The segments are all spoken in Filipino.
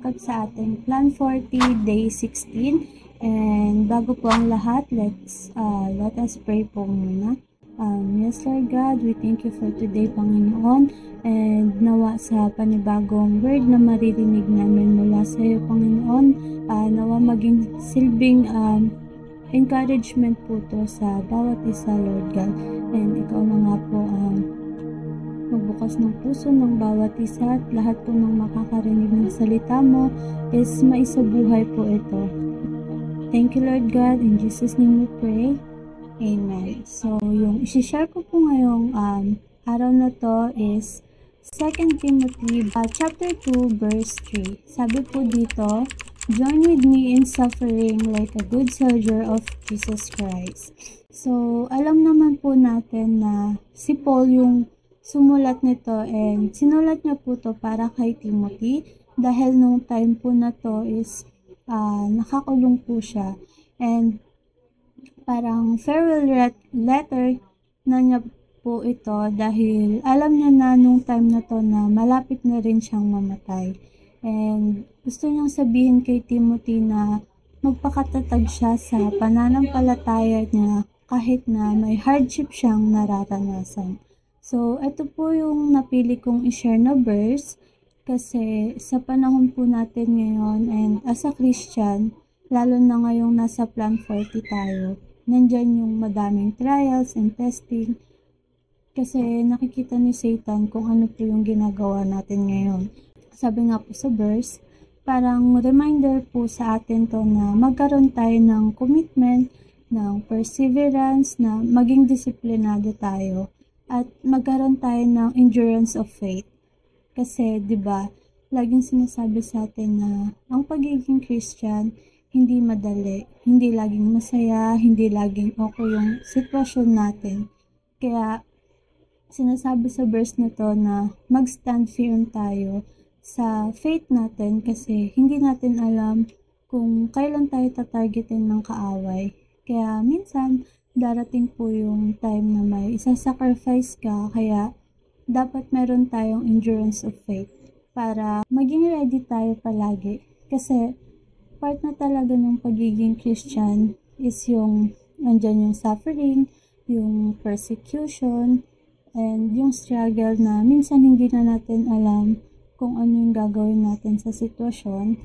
welcome sa ating Plan 40 Day 16. And bago po ang lahat, let us pray po muna. Yes, Lord God, we thank you for today, Panginoon. And nawa sa panibagong word na maririnig namin mula sa iyo, Panginoon. Nawa maging silbing encouragement po to sa bawat isa, Lord God. And ikaw na nga po ang magbukas ng puso ng bawat isa at lahat po ng makakarinig ng salita mo is maisabuhay po ito. Thank you, Lord God. In Jesus' name we pray. Amen. So, yung isi-share ko po ngayong araw na to is 2 Timothy chapter 2 verse 3. Sabi po dito, "Join with me in suffering like a good soldier of Jesus Christ." So, alam naman po natin na si Paul yung sumulat nito, and sinulat niya po to para kay Timothy dahil nung time po na to is nakakulong po siya, and parang farewell letter na niya po ito dahil alam niya na nung time na to na malapit na rin siyang mamatay, and gusto niyang sabihin kay Timothy na magpakatatag siya sa pananampalataya niya kahit na may hardship siyang nararanasan. So, ito po yung napili kong i-share na verse kasi sa panahon po natin ngayon, and as a Christian, lalo na ngayong nasa Plan 40 tayo, nandyan yung madaming trials and testing kasi nakikita ni Satan kung ano po yung ginagawa natin ngayon. Sabi nga po sa verse, parang reminder po sa atin to na magkaroon tayo ng commitment, ng perseverance, na maging disiplinado tayo. At magkaroon tayo ng endurance of faith. Kasi, di ba, laging sinasabi sa atin na ang pagiging Christian, hindi madali. Hindi laging masaya, hindi laging okay yung sitwasyon natin. Kaya, sinasabi sa verse na to na mag-stand firm tayo sa faith natin kasi hindi natin alam kung kailan tayo tatargetin ng kaaway. Kaya, minsan, darating po yung time na may isa-sacrifice ka, kaya dapat meron tayong endurance of faith para maging ready tayo palagi. Kasi part na talaga ng pagiging Christian is yung nandyan yung suffering, yung persecution, and yung struggle na minsan hindi na natin alam kung ano yung gagawin natin sa sitwasyon.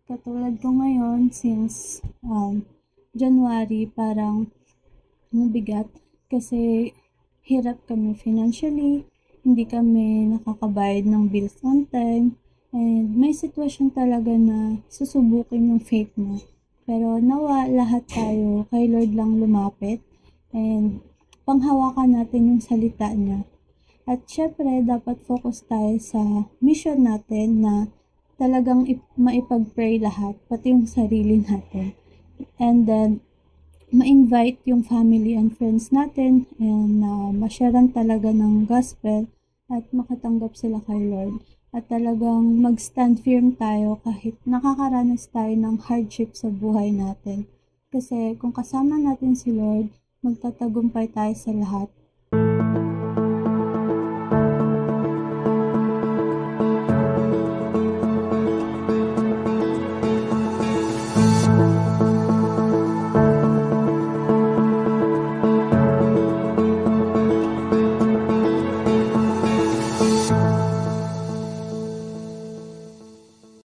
Katulad ko ngayon, since January, parang mabigat kasi hirap kami financially, hindi kami nakakabayad ng bills on time, and may sitwasyon talaga na susubukin yung faith mo. Pero nawa lahat tayo kay Lord lang lumapit, and panghawakan natin yung salita niya. At syempre, dapat focus tayo sa mission natin na talagang maipag-pray lahat, pati yung sarili natin. And then, ma-invite yung family and friends natin, and ma-sharean talaga ng gospel at makatanggap sila kay Lord. At talagang mag-stand firm tayo kahit nakakaranas tayo ng hardship sa buhay natin. Kasi kung kasama natin si Lord, magtatagumpay tayo sa lahat.